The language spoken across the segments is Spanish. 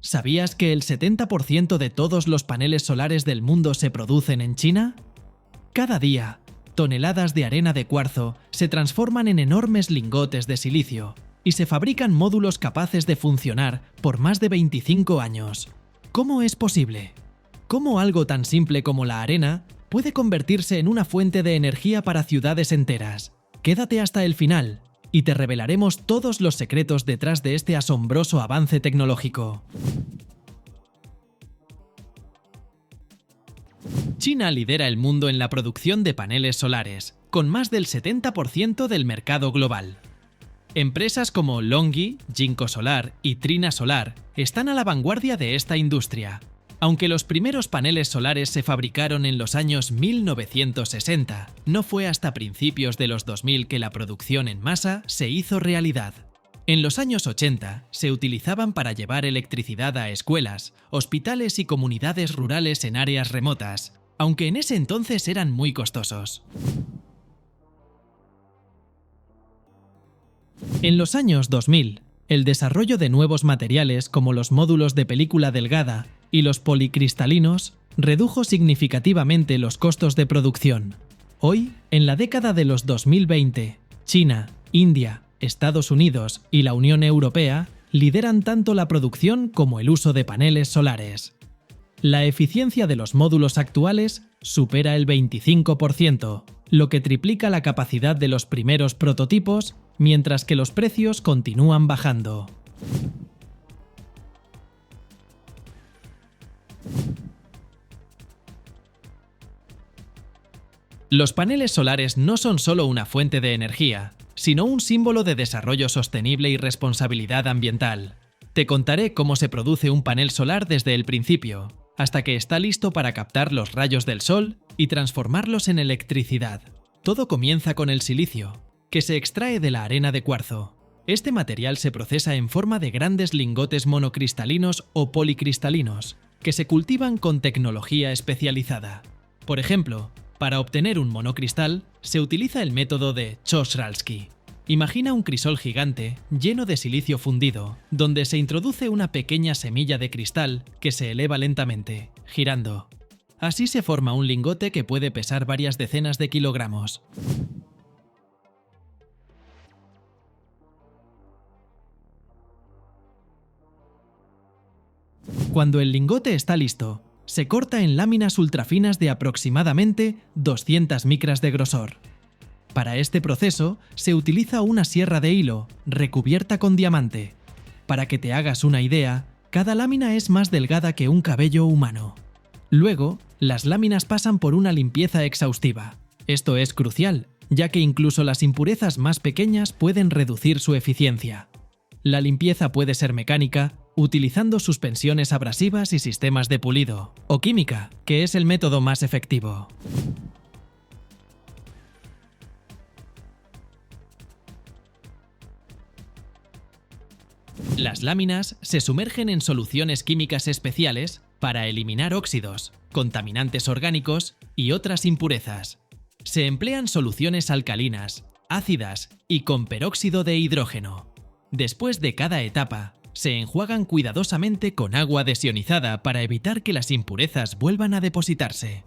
¿Sabías que el 70% de todos los paneles solares del mundo se producen en China? Cada día, toneladas de arena de cuarzo se transforman en enormes lingotes de silicio y se fabrican módulos capaces de funcionar por más de 25 años. ¿Cómo es posible? ¿Cómo algo tan simple como la arena puede convertirse en una fuente de energía para ciudades enteras? Quédate hasta el final y te revelaremos todos los secretos detrás de este asombroso avance tecnológico. China lidera el mundo en la producción de paneles solares, con más del 70% del mercado global. Empresas como LONGi, Jinko Solar y Trina Solar están a la vanguardia de esta industria. Aunque los primeros paneles solares se fabricaron en los años 1960, no fue hasta principios de los 2000 que la producción en masa se hizo realidad. En los años 80 se utilizaban para llevar electricidad a escuelas, hospitales y comunidades rurales en áreas remotas, aunque en ese entonces eran muy costosos. En los años 2000, el desarrollo de nuevos materiales como los módulos de película delgada y los policristalinos redujo significativamente los costos de producción. Hoy, en la década de los 2020, China, India, Estados Unidos y la Unión Europea lideran tanto la producción como el uso de paneles solares. La eficiencia de los módulos actuales supera el 25%, lo que triplica la capacidad de los primeros prototipos, mientras que los precios continúan bajando. Los paneles solares no son solo una fuente de energía, sino un símbolo de desarrollo sostenible y responsabilidad ambiental. Te contaré cómo se produce un panel solar desde el principio, hasta que está listo para captar los rayos del sol y transformarlos en electricidad. Todo comienza con el silicio, que se extrae de la arena de cuarzo. Este material se procesa en forma de grandes lingotes monocristalinos o policristalinos, que se cultivan con tecnología especializada. Por ejemplo, para obtener un monocristal, se utiliza el método de Chorzalski. Imagina un crisol gigante lleno de silicio fundido, donde se introduce una pequeña semilla de cristal que se eleva lentamente, girando. Así se forma un lingote que puede pesar varias decenas de kilogramos. Cuando el lingote está listo, se corta en láminas ultrafinas de aproximadamente 200 micras de grosor. Para este proceso se utiliza una sierra de hilo recubierta con diamante. Para que te hagas una idea, cada lámina es más delgada que un cabello humano. Luego, las láminas pasan por una limpieza exhaustiva. Esto es crucial, ya que incluso las impurezas más pequeñas pueden reducir su eficiencia. La limpieza puede ser mecánica, utilizando suspensiones abrasivas y sistemas de pulido, o química, que es el método más efectivo. Las láminas se sumergen en soluciones químicas especiales para eliminar óxidos, contaminantes orgánicos y otras impurezas. Se emplean soluciones alcalinas, ácidas y con peróxido de hidrógeno. Después de cada etapa, se enjuagan cuidadosamente con agua desionizada para evitar que las impurezas vuelvan a depositarse.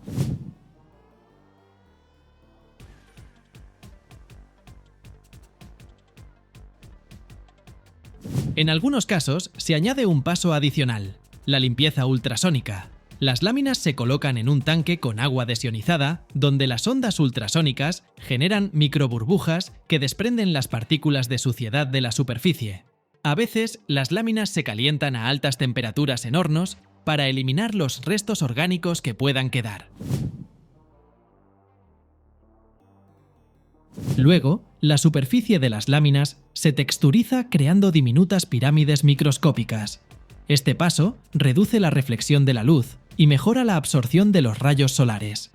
En algunos casos, se añade un paso adicional, la limpieza ultrasónica. Las láminas se colocan en un tanque con agua desionizada, donde las ondas ultrasónicas generan microburbujas que desprenden las partículas de suciedad de la superficie. A veces, las láminas se calientan a altas temperaturas en hornos para eliminar los restos orgánicos que puedan quedar. Luego, la superficie de las láminas se texturiza creando diminutas pirámides microscópicas. Este paso reduce la reflexión de la luz y mejora la absorción de los rayos solares.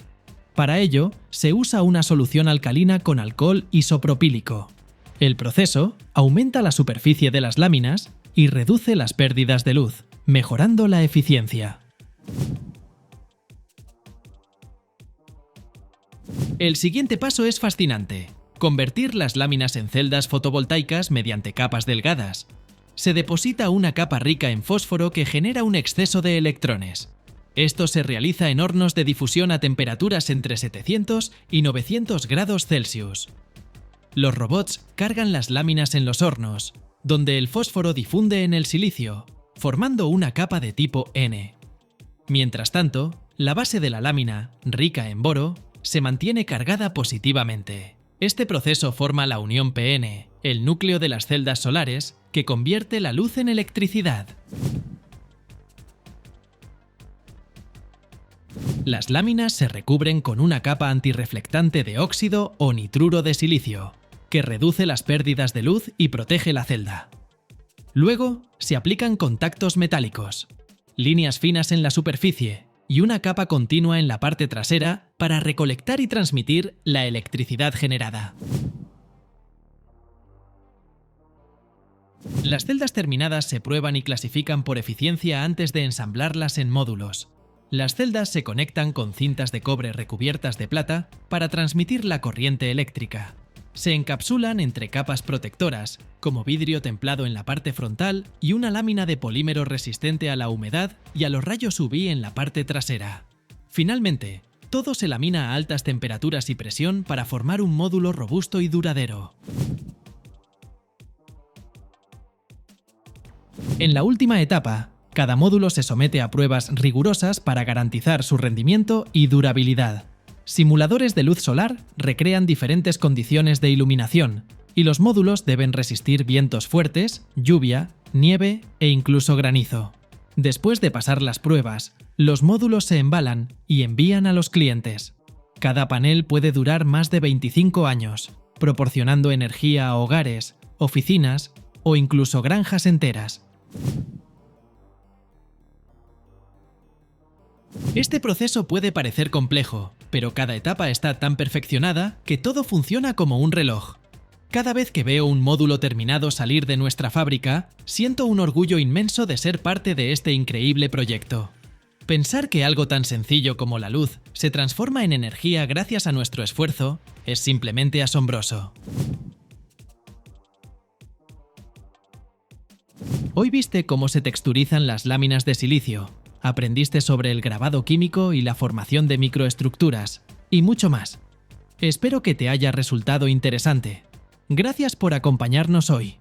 Para ello, se usa una solución alcalina con alcohol isopropílico. El proceso aumenta la superficie de las láminas y reduce las pérdidas de luz, mejorando la eficiencia. El siguiente paso es fascinante: convertir las láminas en celdas fotovoltaicas mediante capas delgadas. se deposita una capa rica en fósforo que genera un exceso de electrones. Esto se realiza en hornos de difusión a temperaturas entre 700 y 900 grados Celsius. Los robots cargan las láminas en los hornos, donde el fósforo difunde en el silicio, formando una capa de tipo N. Mientras tanto, la base de la lámina, rica en boro, se mantiene cargada positivamente. Este proceso forma la unión Pn, el núcleo de las celdas solares, que convierte la luz en electricidad. Las láminas se recubren con una capa antirreflectante de óxido o nitruro de silicio, que reduce las pérdidas de luz y protege la celda. Luego, se aplican contactos metálicos, líneas finas en la superficie y una capa continua en la parte trasera para recolectar y transmitir la electricidad generada. Las celdas terminadas se prueban y clasifican por eficiencia antes de ensamblarlas en módulos. Las celdas se conectan con cintas de cobre recubiertas de plata para transmitir la corriente eléctrica. Se encapsulan entre capas protectoras, como vidrio templado en la parte frontal y una lámina de polímero resistente a la humedad y a los rayos UV en la parte trasera. Finalmente, todo se lamina a altas temperaturas y presión para formar un módulo robusto y duradero. En la última etapa, cada módulo se somete a pruebas rigurosas para garantizar su rendimiento y durabilidad. Simuladores de luz solar recrean diferentes condiciones de iluminación, y los módulos deben resistir vientos fuertes, lluvia, nieve e incluso granizo. Después de pasar las pruebas, los módulos se embalan y envían a los clientes. Cada panel puede durar más de 25 años, proporcionando energía a hogares, oficinas o incluso granjas enteras. Este proceso puede parecer complejo, pero cada etapa está tan perfeccionada que todo funciona como un reloj. Cada vez que veo un módulo terminado salir de nuestra fábrica, siento un orgullo inmenso de ser parte de este increíble proyecto. Pensar que algo tan sencillo como la luz se transforma en energía gracias a nuestro esfuerzo es simplemente asombroso. Hoy viste cómo se texturizan las láminas de silicio. Aprendiste sobre el grabado químico y la formación de microestructuras, y mucho más. Espero que te haya resultado interesante. Gracias por acompañarnos hoy.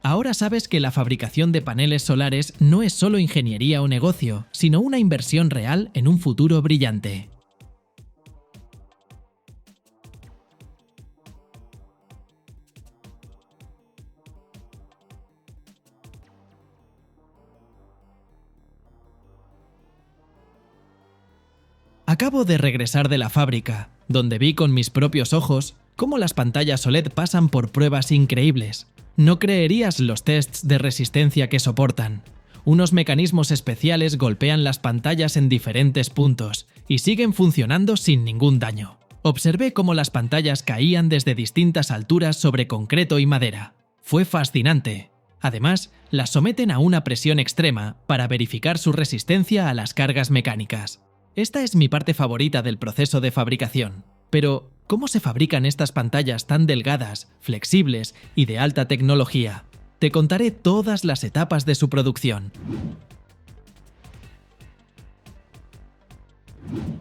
Ahora sabes que la fabricación de paneles solares no es solo ingeniería o negocio, sino una inversión real en un futuro brillante. Acabo de regresar de la fábrica, donde vi con mis propios ojos cómo las pantallas OLED pasan por pruebas increíbles. No creerías los tests de resistencia que soportan. Unos mecanismos especiales golpean las pantallas en diferentes puntos y siguen funcionando sin ningún daño. Observé cómo las pantallas caían desde distintas alturas sobre concreto y madera. Fue fascinante. Además, las someten a una presión extrema para verificar su resistencia a las cargas mecánicas. Esta es mi parte favorita del proceso de fabricación. Pero, ¿cómo se fabrican estas pantallas tan delgadas, flexibles y de alta tecnología? Te contaré todas las etapas de su producción.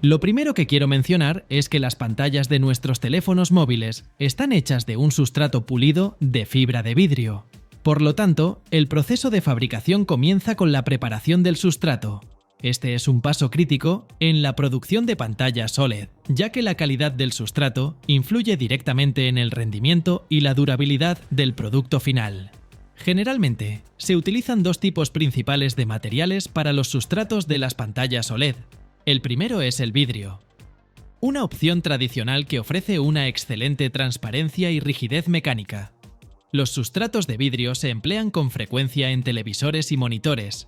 Lo primero que quiero mencionar es que las pantallas de nuestros teléfonos móviles están hechas de un sustrato pulido de fibra de vidrio. Por lo tanto, el proceso de fabricación comienza con la preparación del sustrato. Este es un paso crítico en la producción de pantallas OLED, ya que la calidad del sustrato influye directamente en el rendimiento y la durabilidad del producto final. Generalmente, se utilizan dos tipos principales de materiales para los sustratos de las pantallas OLED. El primero es el vidrio, una opción tradicional que ofrece una excelente transparencia y rigidez mecánica. Los sustratos de vidrio se emplean con frecuencia en televisores y monitores.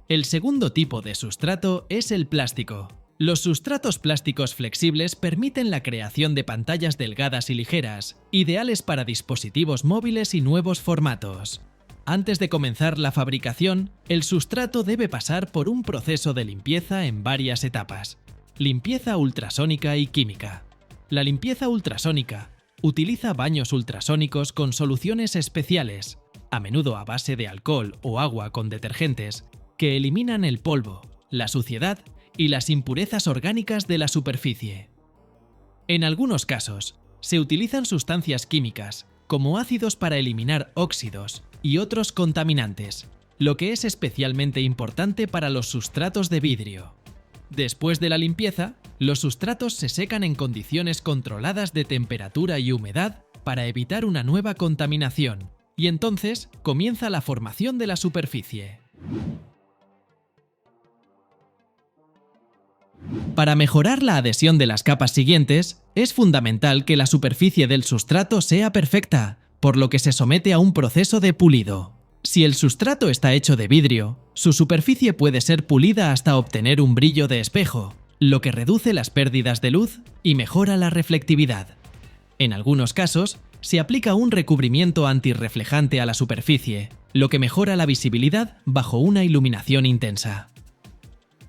El segundo tipo de sustrato es el plástico. Los sustratos plásticos flexibles permiten la creación de pantallas delgadas y ligeras, ideales para dispositivos móviles y nuevos formatos. Antes de comenzar la fabricación, el sustrato debe pasar por un proceso de limpieza en varias etapas. Limpieza ultrasónica y química. La limpieza ultrasónica utiliza baños ultrasónicos con soluciones especiales a menudo a base de alcohol o agua con detergentes, que eliminan el polvo, la suciedad y las impurezas orgánicas de la superficie. En algunos casos, se utilizan sustancias químicas, como ácidos para eliminar óxidos y otros contaminantes, lo que es especialmente importante para los sustratos de vidrio. Después de la limpieza, los sustratos se secan en condiciones controladas de temperatura y humedad para evitar una nueva contaminación, y entonces comienza la formación de la superficie. Para mejorar la adhesión de las capas siguientes, es fundamental que la superficie del sustrato sea perfecta, por lo que se somete a un proceso de pulido. Si el sustrato está hecho de vidrio, su superficie puede ser pulida hasta obtener un brillo de espejo, lo que reduce las pérdidas de luz y mejora la reflectividad. En algunos casos, se aplica un recubrimiento antirreflejante a la superficie, lo que mejora la visibilidad bajo una iluminación intensa.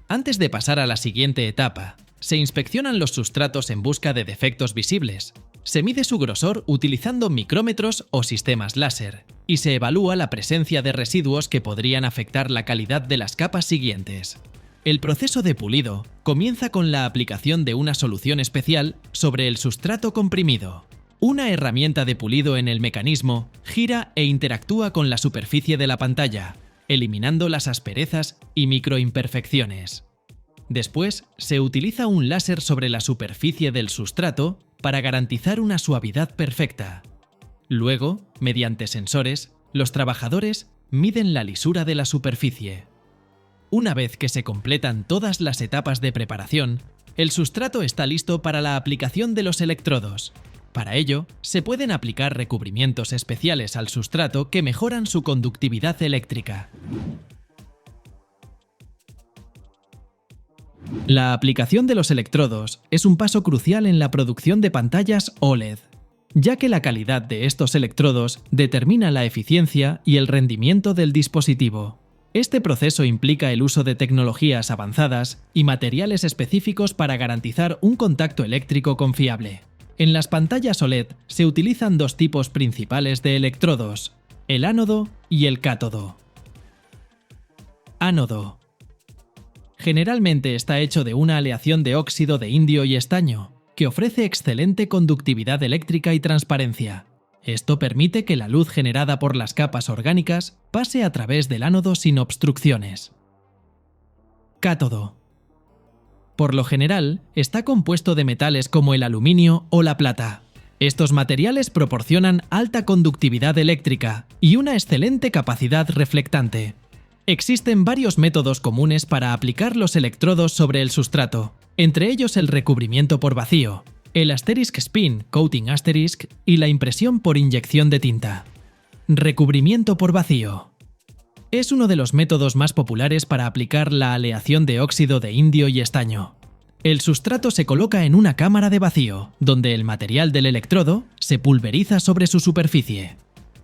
Antes de pasar a la siguiente etapa, se inspeccionan los sustratos en busca de defectos visibles. Se mide su grosor utilizando micrómetros o sistemas láser, y se evalúa la presencia de residuos que podrían afectar la calidad de las capas siguientes. El proceso de pulido comienza con la aplicación de una solución especial sobre el sustrato comprimido. Una herramienta de pulido en el mecanismo gira e interactúa con la superficie de la pantalla, eliminando las asperezas y microimperfecciones. Después, se utiliza un láser sobre la superficie del sustrato para garantizar una suavidad perfecta. Luego, mediante sensores, los trabajadores miden la lisura de la superficie. Una vez que se completan todas las etapas de preparación, el sustrato está listo para la aplicación de los electrodos. Para ello, se pueden aplicar recubrimientos especiales al sustrato que mejoran su conductividad eléctrica. La aplicación de los electrodos es un paso crucial en la producción de pantallas OLED, ya que la calidad de estos electrodos determina la eficiencia y el rendimiento del dispositivo. Este proceso implica el uso de tecnologías avanzadas y materiales específicos para garantizar un contacto eléctrico confiable. En las pantallas OLED se utilizan dos tipos principales de electrodos, el ánodo y el cátodo. Ánodo. Generalmente está hecho de una aleación de óxido de indio y estaño, que ofrece excelente conductividad eléctrica y transparencia. Esto permite que la luz generada por las capas orgánicas pase a través del ánodo sin obstrucciones. Cátodo. Por lo general, está compuesto de metales como el aluminio o la plata. Estos materiales proporcionan alta conductividad eléctrica y una excelente capacidad reflectante. Existen varios métodos comunes para aplicar los electrodos sobre el sustrato, entre ellos el recubrimiento por vacío, el asterisk spin coating asterisk y la impresión por inyección de tinta. Recubrimiento por vacío. Es uno de los métodos más populares para aplicar la aleación de óxido de indio y estaño. El sustrato se coloca en una cámara de vacío, donde el material del electrodo se pulveriza sobre su superficie.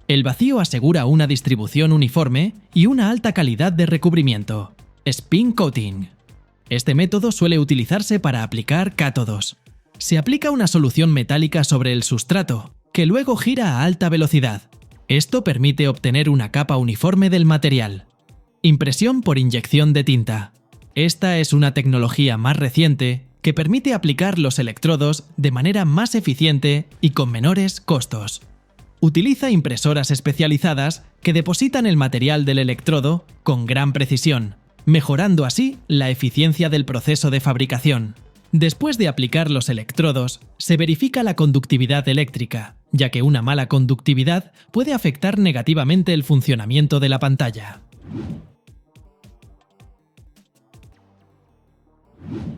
El vacío asegura una distribución uniforme y una alta calidad de recubrimiento. Spin coating. Este método suele utilizarse para aplicar cátodos. Se aplica una solución metálica sobre el sustrato, que luego gira a alta velocidad. Esto permite obtener una capa uniforme del material. Impresión por inyección de tinta. Esta es una tecnología más reciente que permite aplicar los electrodos de manera más eficiente y con menores costos. Utiliza impresoras especializadas que depositan el material del electrodo con gran precisión, mejorando así la eficiencia del proceso de fabricación. Después de aplicar los electrodos, se verifica la conductividad eléctrica, ya que una mala conductividad puede afectar negativamente el funcionamiento de la pantalla.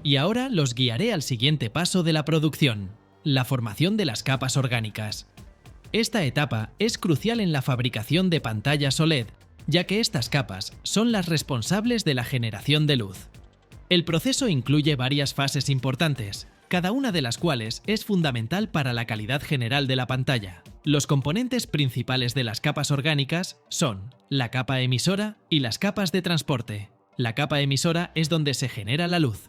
Y ahora los guiaré al siguiente paso de la producción, la formación de las capas orgánicas. Esta etapa es crucial en la fabricación de pantallas OLED, ya que estas capas son las responsables de la generación de luz. El proceso incluye varias fases importantes, cada una de las cuales es fundamental para la calidad general de la pantalla. Los componentes principales de las capas orgánicas son la capa emisora y las capas de transporte. La capa emisora es donde se genera la luz.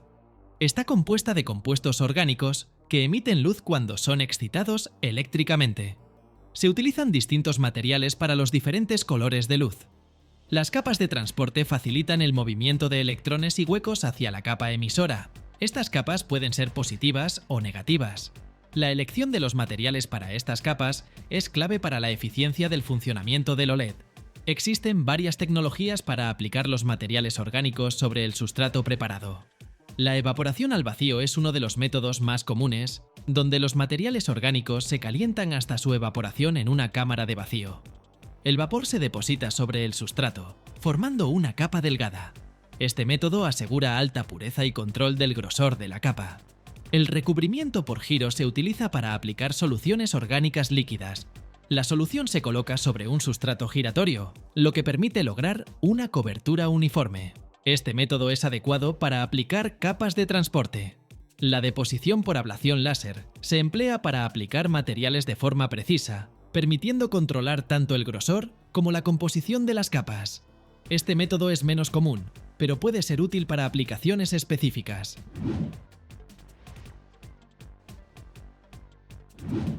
Está compuesta de compuestos orgánicos que emiten luz cuando son excitados eléctricamente. Se utilizan distintos materiales para los diferentes colores de luz. Las capas de transporte facilitan el movimiento de electrones y huecos hacia la capa emisora. Estas capas pueden ser positivas o negativas. La elección de los materiales para estas capas es clave para la eficiencia del funcionamiento del OLED. Existen varias tecnologías para aplicar los materiales orgánicos sobre el sustrato preparado. La evaporación al vacío es uno de los métodos más comunes, donde los materiales orgánicos se calientan hasta su evaporación en una cámara de vacío. El vapor se deposita sobre el sustrato, formando una capa delgada. Este método asegura alta pureza y control del grosor de la capa. El recubrimiento por giro se utiliza para aplicar soluciones orgánicas líquidas. La solución se coloca sobre un sustrato giratorio, lo que permite lograr una cobertura uniforme. Este método es adecuado para aplicar capas de transporte. La deposición por ablación láser se emplea para aplicar materiales de forma precisa, permitiendo controlar tanto el grosor como la composición de las capas. Este método es menos común, pero puede ser útil para aplicaciones específicas.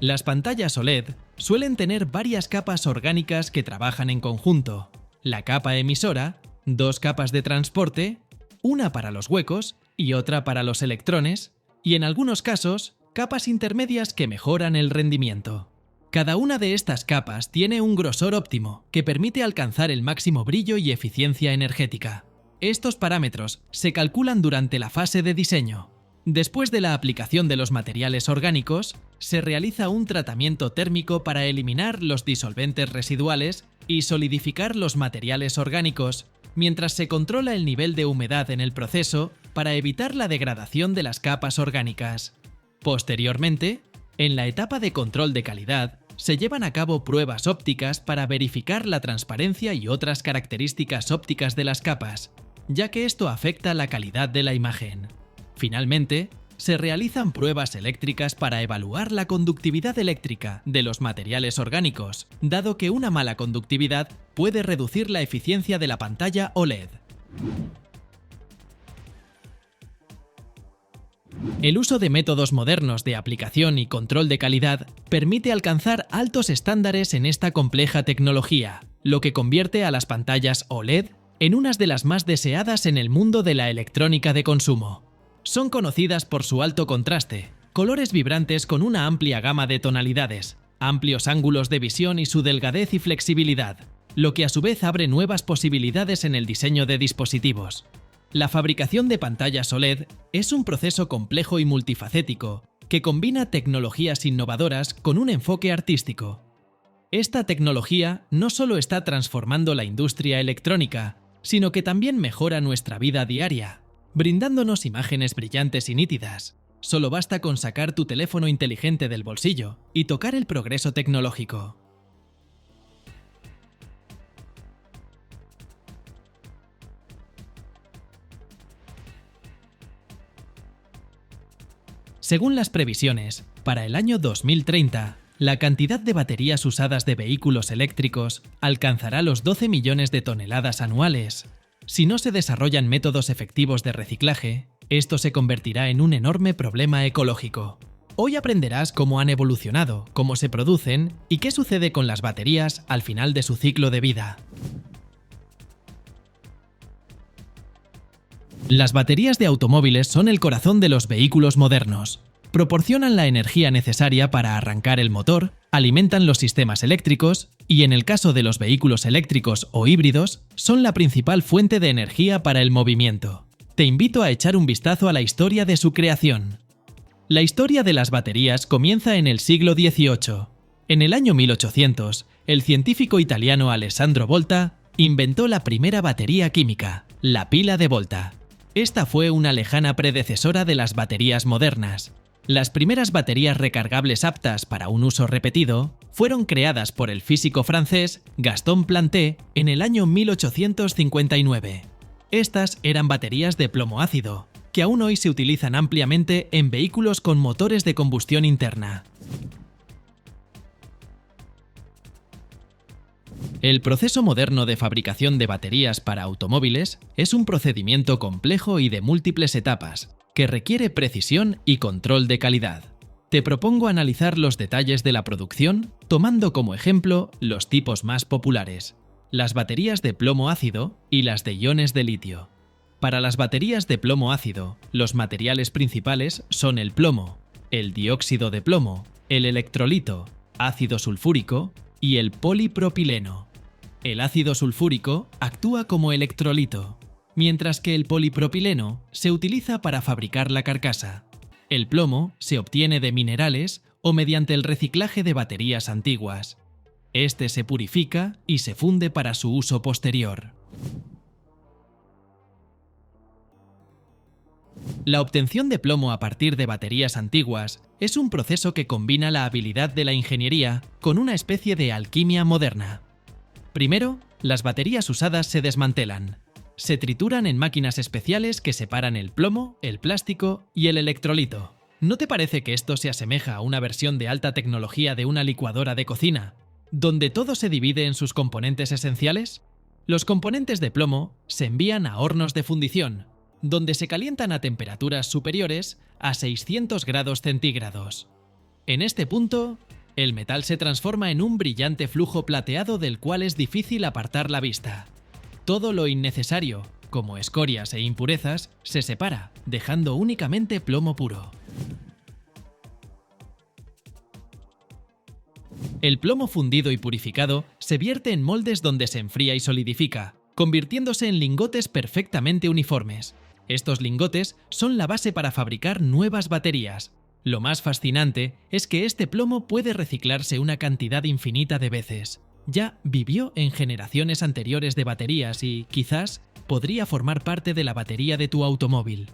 Las pantallas OLED suelen tener varias capas orgánicas que trabajan en conjunto. La capa emisora, dos capas de transporte, una para los huecos y otra para los electrones, y en algunos casos, capas intermedias que mejoran el rendimiento. Cada una de estas capas tiene un grosor óptimo que permite alcanzar el máximo brillo y eficiencia energética. Estos parámetros se calculan durante la fase de diseño. Después de la aplicación de los materiales orgánicos, se realiza un tratamiento térmico para eliminar los disolventes residuales y solidificar los materiales orgánicos, mientras se controla el nivel de humedad en el proceso para evitar la degradación de las capas orgánicas. Posteriormente, en la etapa de control de calidad, se llevan a cabo pruebas ópticas para verificar la transparencia y otras características ópticas de las capas, ya que esto afecta la calidad de la imagen. Finalmente, se realizan pruebas eléctricas para evaluar la conductividad eléctrica de los materiales orgánicos, dado que una mala conductividad puede reducir la eficiencia de la pantalla OLED. El uso de métodos modernos de aplicación y control de calidad permite alcanzar altos estándares en esta compleja tecnología, lo que convierte a las pantallas OLED en unas de las más deseadas en el mundo de la electrónica de consumo. Son conocidas por su alto contraste, colores vibrantes con una amplia gama de tonalidades, amplios ángulos de visión y su delgadez y flexibilidad, lo que a su vez abre nuevas posibilidades en el diseño de dispositivos. La fabricación de pantallas OLED es un proceso complejo y multifacético que combina tecnologías innovadoras con un enfoque artístico. Esta tecnología no solo está transformando la industria electrónica, sino que también mejora nuestra vida diaria, brindándonos imágenes brillantes y nítidas. Solo basta con sacar tu teléfono inteligente del bolsillo y tocar el progreso tecnológico. Según las previsiones, para el año 2030, la cantidad de baterías usadas de vehículos eléctricos alcanzará los 12 millones de toneladas anuales. Si no se desarrollan métodos efectivos de reciclaje, esto se convertirá en un enorme problema ecológico. Hoy aprenderás cómo han evolucionado, cómo se producen y qué sucede con las baterías al final de su ciclo de vida. Las baterías de automóviles son el corazón de los vehículos modernos. Proporcionan la energía necesaria para arrancar el motor, alimentan los sistemas eléctricos y, en el caso de los vehículos eléctricos o híbridos, son la principal fuente de energía para el movimiento. Te invito a echar un vistazo a la historia de su creación. La historia de las baterías comienza en el siglo XVIII. En el año 1800, el científico italiano Alessandro Volta inventó la primera batería química, la pila de Volta. Esta fue una lejana predecesora de las baterías modernas. Las primeras baterías recargables aptas para un uso repetido fueron creadas por el físico francés Gaston Planté en el año 1859. Estas eran baterías de plomo ácido, que aún hoy se utilizan ampliamente en vehículos con motores de combustión interna. El proceso moderno de fabricación de baterías para automóviles es un procedimiento complejo y de múltiples etapas, que requiere precisión y control de calidad. Te propongo analizar los detalles de la producción, tomando como ejemplo los tipos más populares: las baterías de plomo ácido y las de iones de litio. Para las baterías de plomo ácido, los materiales principales son el plomo, el dióxido de plomo, el electrolito, ácido sulfúrico y el polipropileno. El ácido sulfúrico actúa como electrolito, mientras que el polipropileno se utiliza para fabricar la carcasa. El plomo se obtiene de minerales o mediante el reciclaje de baterías antiguas. Este se purifica y se funde para su uso posterior. La obtención de plomo a partir de baterías antiguas es un proceso que combina la habilidad de la ingeniería con una especie de alquimia moderna. Primero, las baterías usadas se desmantelan. Se trituran en máquinas especiales que separan el plomo, el plástico y el electrolito. ¿No te parece que esto se asemeja a una versión de alta tecnología de una licuadora de cocina, donde todo se divide en sus componentes esenciales? Los componentes de plomo se envían a hornos de fundición, donde se calientan a temperaturas superiores a 600 grados centígrados. En este punto, el metal se transforma en un brillante flujo plateado del cual es difícil apartar la vista. Todo lo innecesario, como escorias e impurezas, se separa, dejando únicamente plomo puro. El plomo fundido y purificado se vierte en moldes donde se enfría y solidifica, convirtiéndose en lingotes perfectamente uniformes. Estos lingotes son la base para fabricar nuevas baterías. Lo más fascinante es que este plomo puede reciclarse una cantidad infinita de veces. Ya vivió en generaciones anteriores de baterías y, quizás, podría formar parte de la batería de tu automóvil.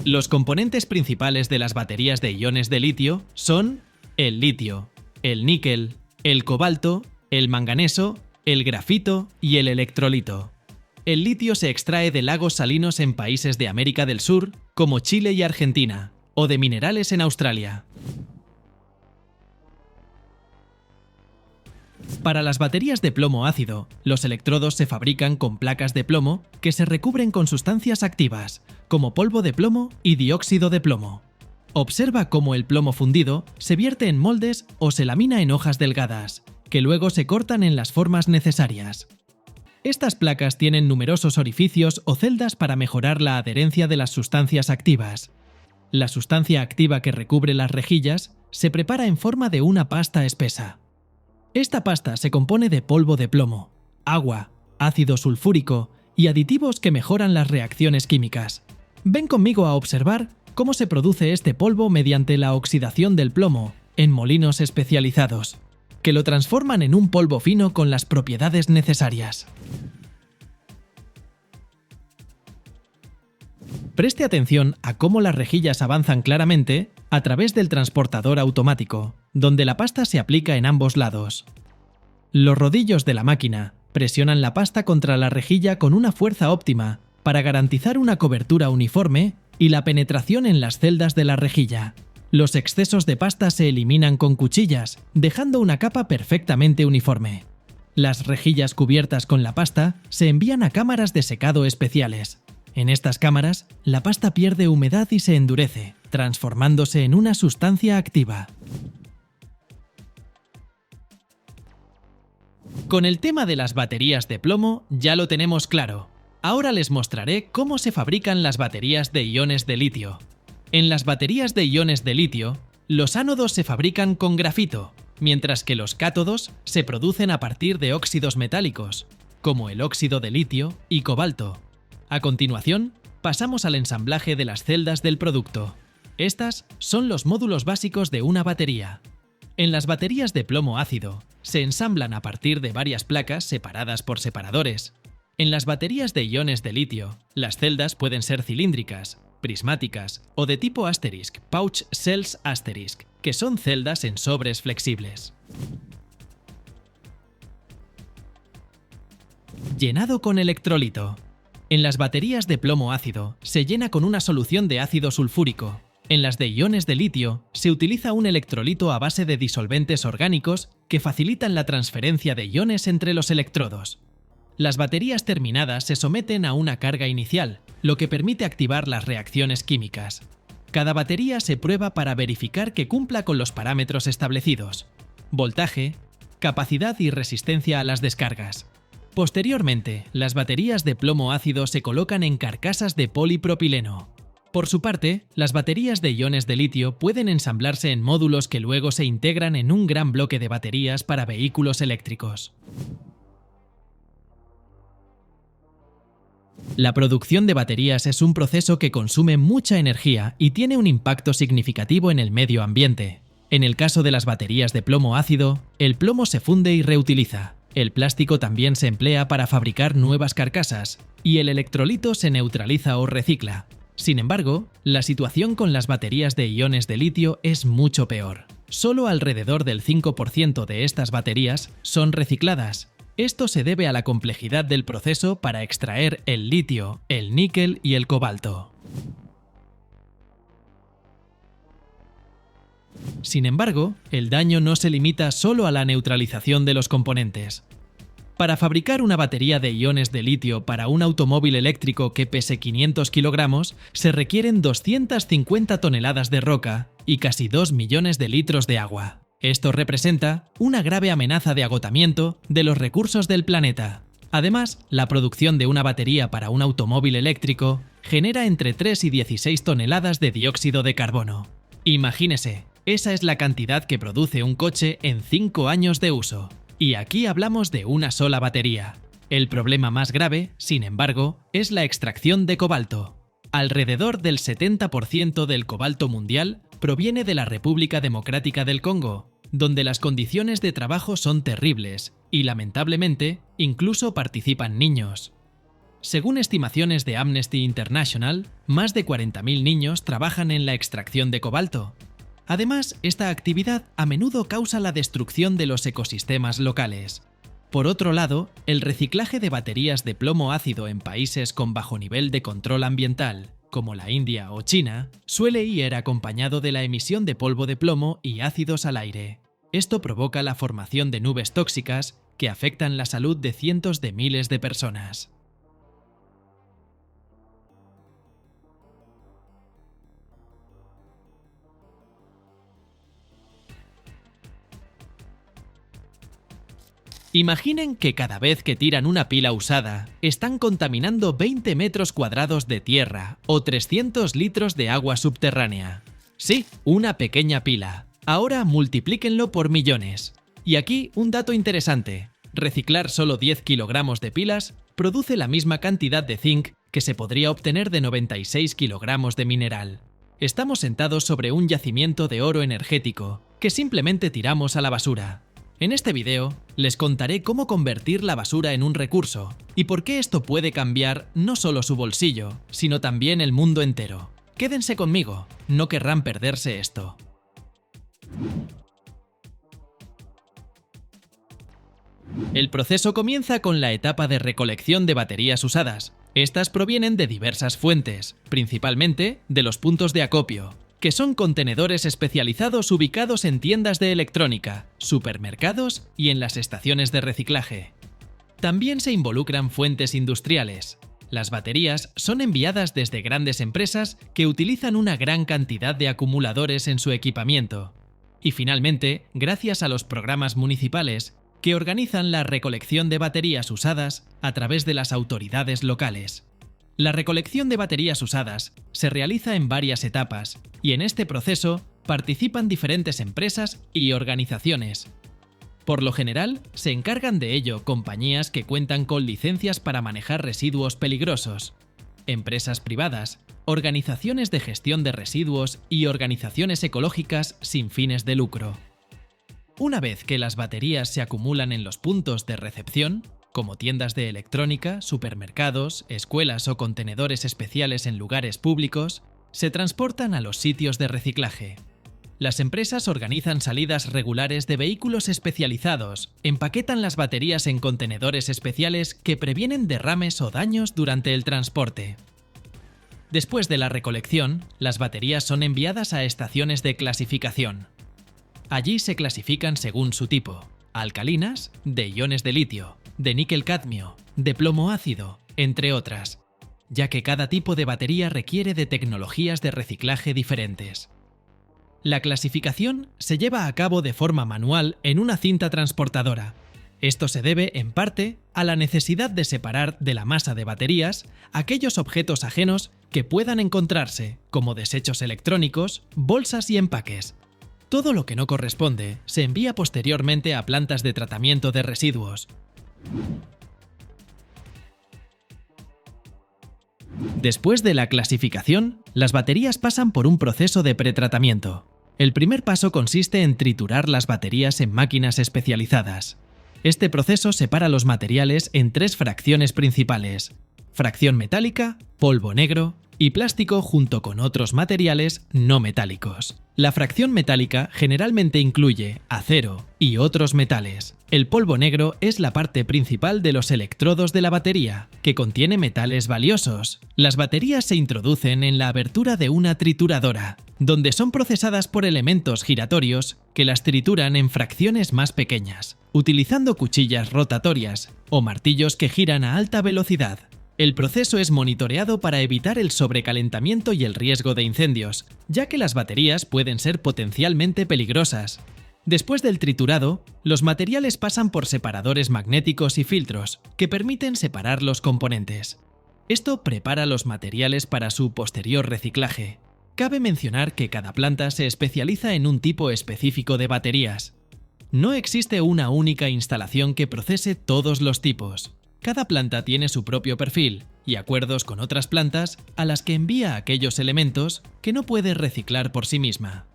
Los componentes principales de las baterías de iones de litio son el litio, el níquel, el cobalto, el manganeso, el grafito y el electrolito. El litio se extrae de lagos salinos en países de América del Sur, como Chile y Argentina, o de minerales en Australia. Para las baterías de plomo ácido, los electrodos se fabrican con placas de plomo que se recubren con sustancias activas, como polvo de plomo y dióxido de plomo. Observa cómo el plomo fundido se vierte en moldes o se lamina en hojas delgadas, que luego se cortan en las formas necesarias. Estas placas tienen numerosos orificios o celdas para mejorar la adherencia de las sustancias activas. La sustancia activa que recubre las rejillas se prepara en forma de una pasta espesa. Esta pasta se compone de polvo de plomo, agua, ácido sulfúrico y aditivos que mejoran las reacciones químicas. Ven conmigo a observar cómo se produce este polvo mediante la oxidación del plomo en molinos especializados, que lo transforman en un polvo fino con las propiedades necesarias. Preste atención a cómo las rejillas avanzan claramente a través del transportador automático, donde la pasta se aplica en ambos lados. Los rodillos de la máquina presionan la pasta contra la rejilla con una fuerza óptima para garantizar una cobertura uniforme y la penetración en las celdas de la rejilla. Los excesos de pasta se eliminan con cuchillas, dejando una capa perfectamente uniforme. Las rejillas cubiertas con la pasta se envían a cámaras de secado especiales. En estas cámaras, la pasta pierde humedad y se endurece, transformándose en una sustancia activa. Con el tema de las baterías de plomo ya lo tenemos claro. Ahora les mostraré cómo se fabrican las baterías de iones de litio. En las baterías de iones de litio, los ánodos se fabrican con grafito, mientras que los cátodos se producen a partir de óxidos metálicos, como el óxido de litio y cobalto. A continuación, pasamos al ensamblaje de las celdas del producto. Estas son los módulos básicos de una batería. En las baterías de plomo ácido, se ensamblan a partir de varias placas separadas por separadores. En las baterías de iones de litio, las celdas pueden ser cilíndricas, prismáticas o de tipo asterisk, pouch cells asterisk, que son celdas en sobres flexibles. Llenado con electrolito. En las baterías de plomo ácido se llena con una solución de ácido sulfúrico. En las de iones de litio se utiliza un electrolito a base de disolventes orgánicos que facilitan la transferencia de iones entre los electrodos. Las baterías terminadas se someten a una carga inicial, lo que permite activar las reacciones químicas. Cada batería se prueba para verificar que cumpla con los parámetros establecidos: voltaje, capacidad y resistencia a las descargas. Posteriormente, las baterías de plomo ácido se colocan en carcasas de polipropileno. Por su parte, las baterías de iones de litio pueden ensamblarse en módulos que luego se integran en un gran bloque de baterías para vehículos eléctricos. La producción de baterías es un proceso que consume mucha energía y tiene un impacto significativo en el medio ambiente. En el caso de las baterías de plomo ácido, el plomo se funde y reutiliza. El plástico también se emplea para fabricar nuevas carcasas, y el electrolito se neutraliza o recicla. Sin embargo, la situación con las baterías de iones de litio es mucho peor. Solo alrededor del 5% de estas baterías son recicladas. Esto se debe a la complejidad del proceso para extraer el litio, el níquel y el cobalto. Sin embargo, el daño no se limita solo a la neutralización de los componentes. Para fabricar una batería de iones de litio para un automóvil eléctrico que pese 500 kilogramos, se requieren 250 toneladas de roca y casi 2 millones de litros de agua. Esto representa una grave amenaza de agotamiento de los recursos del planeta. Además, la producción de una batería para un automóvil eléctrico genera entre 3 y 16 toneladas de dióxido de carbono. Imagínese, esa es la cantidad que produce un coche en 5 años de uso. Y aquí hablamos de una sola batería. El problema más grave, sin embargo, es la extracción de cobalto. Alrededor del 70% del cobalto mundial proviene de la República Democrática del Congo, donde las condiciones de trabajo son terribles y, lamentablemente, incluso participan niños. Según estimaciones de Amnesty International, más de 40.000 niños trabajan en la extracción de cobalto. Además, esta actividad a menudo causa la destrucción de los ecosistemas locales. Por otro lado, el reciclaje de baterías de plomo ácido en países con bajo nivel de control ambiental, como la India o China, suele ir acompañado de la emisión de polvo de plomo y ácidos al aire. Esto provoca la formación de nubes tóxicas que afectan la salud de cientos de miles de personas. Imaginen que cada vez que tiran una pila usada, están contaminando 20 metros cuadrados de tierra o 300 litros de agua subterránea. Sí, una pequeña pila. Ahora multiplíquenlo por millones. Y aquí un dato interesante. Reciclar solo 10 kilogramos de pilas produce la misma cantidad de zinc que se podría obtener de 96 kilogramos de mineral. Estamos sentados sobre un yacimiento de oro energético que simplemente tiramos a la basura. En este video, les contaré cómo convertir la basura en un recurso y por qué esto puede cambiar no solo su bolsillo, sino también el mundo entero. Quédense conmigo, no querrán perderse esto. El proceso comienza con la etapa de recolección de baterías usadas. Estas provienen de diversas fuentes, principalmente de los puntos de acopio, que son contenedores especializados ubicados en tiendas de electrónica, supermercados y en las estaciones de reciclaje. También se involucran fuentes industriales. Las baterías son enviadas desde grandes empresas que utilizan una gran cantidad de acumuladores en su equipamiento. Y finalmente, gracias a los programas municipales, que organizan la recolección de baterías usadas a través de las autoridades locales. La recolección de baterías usadas se realiza en varias etapas y en este proceso participan diferentes empresas y organizaciones. Por lo general, se encargan de ello compañías que cuentan con licencias para manejar residuos peligrosos, empresas privadas, organizaciones de gestión de residuos y organizaciones ecológicas sin fines de lucro. Una vez que las baterías se acumulan en los puntos de recepción, como tiendas de electrónica, supermercados, escuelas o contenedores especiales en lugares públicos, se transportan a los sitios de reciclaje. Las empresas organizan salidas regulares de vehículos especializados, empaquetan las baterías en contenedores especiales que previenen derrames o daños durante el transporte. Después de la recolección, las baterías son enviadas a estaciones de clasificación. Allí se clasifican según su tipo: alcalinas, de iones de litio, de níquel-cadmio, de plomo ácido, entre otras, ya que cada tipo de batería requiere de tecnologías de reciclaje diferentes. La clasificación se lleva a cabo de forma manual en una cinta transportadora. Esto se debe, en parte, a la necesidad de separar de la masa de baterías aquellos objetos ajenos que puedan encontrarse, como desechos electrónicos, bolsas y empaques. Todo lo que no corresponde se envía posteriormente a plantas de tratamiento de residuos. Después de la clasificación, las baterías pasan por un proceso de pretratamiento. El primer paso consiste en triturar las baterías en máquinas especializadas. Este proceso separa los materiales en tres fracciones principales: fracción metálica, polvo negro y plástico junto con otros materiales no metálicos. La fracción metálica generalmente incluye acero y otros metales. El polvo negro es la parte principal de los electrodos de la batería, que contiene metales valiosos. Las baterías se introducen en la abertura de una trituradora, donde son procesadas por elementos giratorios que las trituran en fracciones más pequeñas, utilizando cuchillas rotatorias o martillos que giran a alta velocidad. El proceso es monitoreado para evitar el sobrecalentamiento y el riesgo de incendios, ya que las baterías pueden ser potencialmente peligrosas. Después del triturado, los materiales pasan por separadores magnéticos y filtros, que permiten separar los componentes. Esto prepara los materiales para su posterior reciclaje. Cabe mencionar que cada planta se especializa en un tipo específico de baterías. No existe una única instalación que procese todos los tipos. Cada planta tiene su propio perfil y acuerdos con otras plantas a las que envía aquellos elementos que no puede reciclar por sí misma.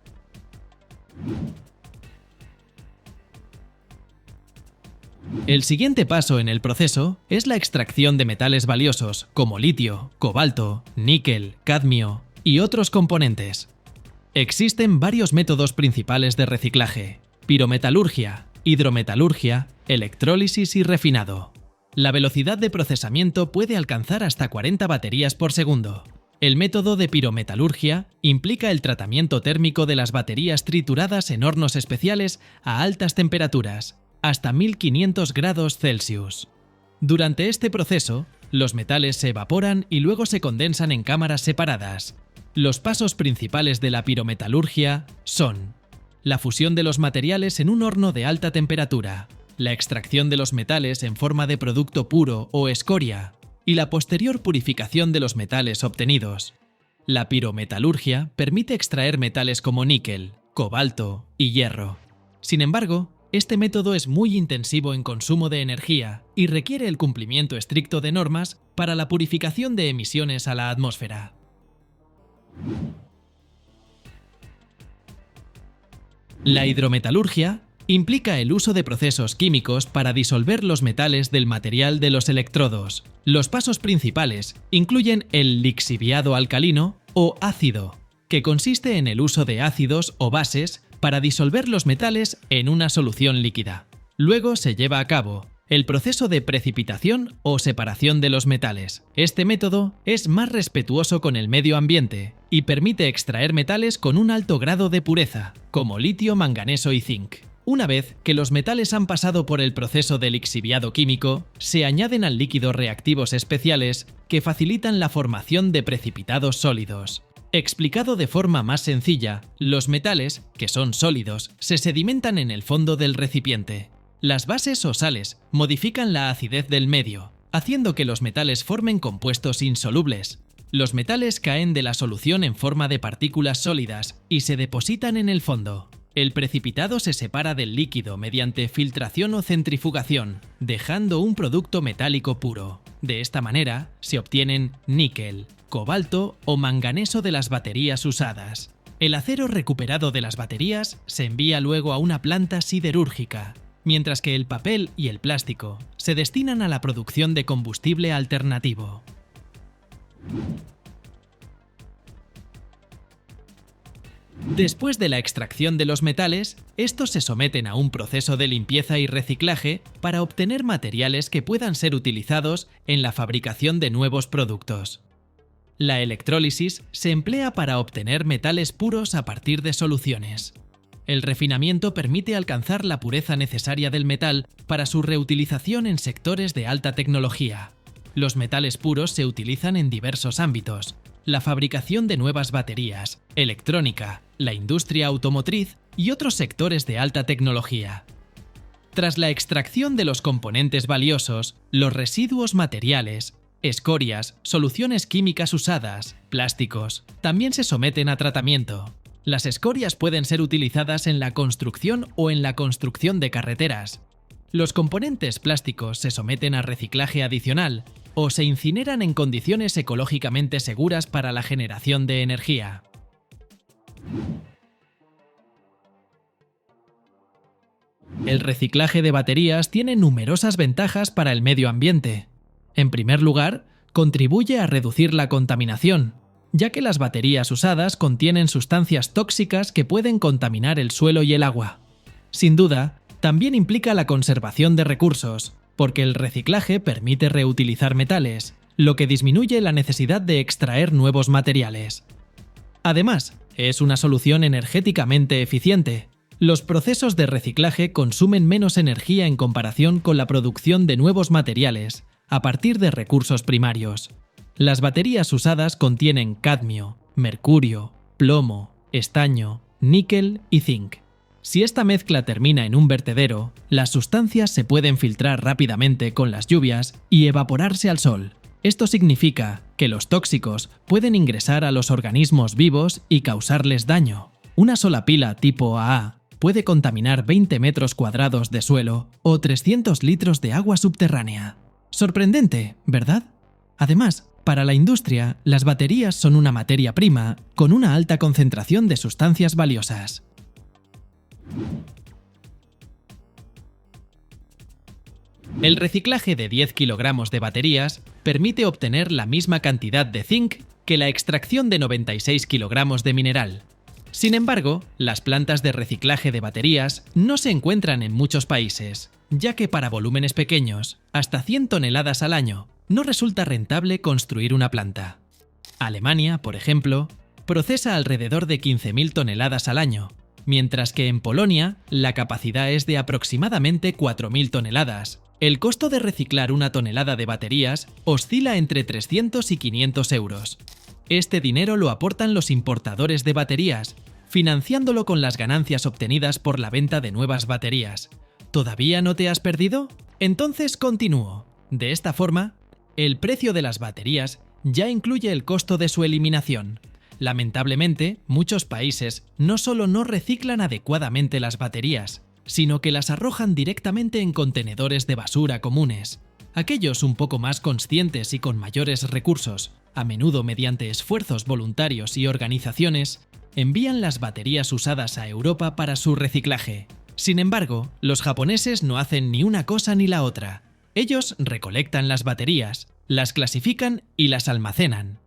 El siguiente paso en el proceso es la extracción de metales valiosos como litio, cobalto, níquel, cadmio y otros componentes. Existen varios métodos principales de reciclaje: pirometalurgia, hidrometalurgia, electrólisis y refinado. La velocidad de procesamiento puede alcanzar hasta 40 baterías por segundo. El método de pirometalurgia implica el tratamiento térmico de las baterías trituradas en hornos especiales a altas temperaturas, hasta 1500 grados Celsius. Durante este proceso, los metales se evaporan y luego se condensan en cámaras separadas. Los pasos principales de la pirometalurgia son: la fusión de los materiales en un horno de alta temperatura, la extracción de los metales en forma de producto puro o escoria, y la posterior purificación de los metales obtenidos. La pirometalurgia permite extraer metales como níquel, cobalto y hierro. Sin embargo, este método es muy intensivo en consumo de energía y requiere el cumplimiento estricto de normas para la purificación de emisiones a la atmósfera. La hidrometalurgia implica el uso de procesos químicos para disolver los metales del material de los electrodos. Los pasos principales incluyen el lixiviado alcalino o ácido, que consiste en el uso de ácidos o bases para disolver los metales en una solución líquida. Luego se lleva a cabo el proceso de precipitación o separación de los metales. Este método es más respetuoso con el medio ambiente y permite extraer metales con un alto grado de pureza, como litio, manganeso y zinc. Una vez que los metales han pasado por el proceso de lixiviado químico, se añaden al líquido reactivos especiales que facilitan la formación de precipitados sólidos. Explicado de forma más sencilla, los metales, que son sólidos, se sedimentan en el fondo del recipiente. Las bases o sales modifican la acidez del medio, haciendo que los metales formen compuestos insolubles. Los metales caen de la solución en forma de partículas sólidas y se depositan en el fondo. El precipitado se separa del líquido mediante filtración o centrifugación, dejando un producto metálico puro. De esta manera, se obtienen níquel, cobalto o manganeso de las baterías usadas. El acero recuperado de las baterías se envía luego a una planta siderúrgica, mientras que el papel y el plástico se destinan a la producción de combustible alternativo. Después de la extracción de los metales, estos se someten a un proceso de limpieza y reciclaje para obtener materiales que puedan ser utilizados en la fabricación de nuevos productos. La electrólisis se emplea para obtener metales puros a partir de soluciones. El refinamiento permite alcanzar la pureza necesaria del metal para su reutilización en sectores de alta tecnología. Los metales puros se utilizan en diversos ámbitos: la fabricación de nuevas baterías, electrónica, la industria automotriz y otros sectores de alta tecnología. Tras la extracción de los componentes valiosos, los residuos materiales, escorias, soluciones químicas usadas, plásticos, también se someten a tratamiento. Las escorias pueden ser utilizadas en la construcción o en la construcción de carreteras. Los componentes plásticos se someten a reciclaje adicional o se incineran en condiciones ecológicamente seguras para la generación de energía. El reciclaje de baterías tiene numerosas ventajas para el medio ambiente. En primer lugar, contribuye a reducir la contaminación, ya que las baterías usadas contienen sustancias tóxicas que pueden contaminar el suelo y el agua. Sin duda, también implica la conservación de recursos, porque el reciclaje permite reutilizar metales, lo que disminuye la necesidad de extraer nuevos materiales. Además, es una solución energéticamente eficiente. Los procesos de reciclaje consumen menos energía en comparación con la producción de nuevos materiales, a partir de recursos primarios. Las baterías usadas contienen cadmio, mercurio, plomo, estaño, níquel y zinc. Si esta mezcla termina en un vertedero, las sustancias se pueden filtrar rápidamente con las lluvias y evaporarse al sol. Esto significa que los tóxicos pueden ingresar a los organismos vivos y causarles daño. Una sola pila tipo AA puede contaminar 20 metros cuadrados de suelo o 300 litros de agua subterránea. Sorprendente, ¿verdad? Además, para la industria, las baterías son una materia prima con una alta concentración de sustancias valiosas. El reciclaje de 10 kilogramos de baterías permite obtener la misma cantidad de zinc que la extracción de 96 kilogramos de mineral. Sin embargo, las plantas de reciclaje de baterías no se encuentran en muchos países, ya que para volúmenes pequeños, hasta 100 toneladas al año, no resulta rentable construir una planta. Alemania, por ejemplo, procesa alrededor de 15.000 toneladas al año, mientras que en Polonia la capacidad es de aproximadamente 4.000 toneladas. El costo de reciclar una tonelada de baterías oscila entre 300 y 500 euros. Este dinero lo aportan los importadores de baterías, financiándolo con las ganancias obtenidas por la venta de nuevas baterías. ¿Todavía no te has perdido? Entonces continúo. De esta forma, el precio de las baterías ya incluye el costo de su eliminación. Lamentablemente, muchos países no solo no reciclan adecuadamente las baterías, sino que las arrojan directamente en contenedores de basura comunes. Aquellos un poco más conscientes y con mayores recursos, a menudo mediante esfuerzos voluntarios y organizaciones, envían las baterías usadas a Europa para su reciclaje. Sin embargo, los japoneses no hacen ni una cosa ni la otra. Ellos recolectan las baterías, las clasifican y las almacenan.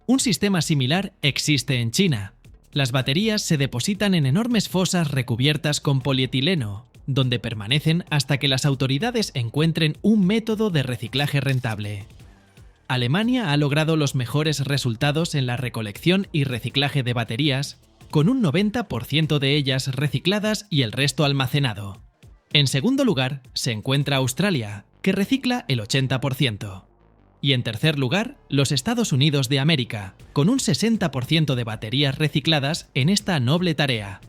Un sistema similar existe en China. Las baterías se depositan en enormes fosas recubiertas con polietileno, donde permanecen hasta que las autoridades encuentren un método de reciclaje rentable. Alemania ha logrado los mejores resultados en la recolección y reciclaje de baterías, con un 90% de ellas recicladas y el resto almacenado. En segundo lugar, se encuentra Australia, que recicla el 80%. Y en tercer lugar, los Estados Unidos de América, con un 60% de baterías recicladas en esta noble tarea.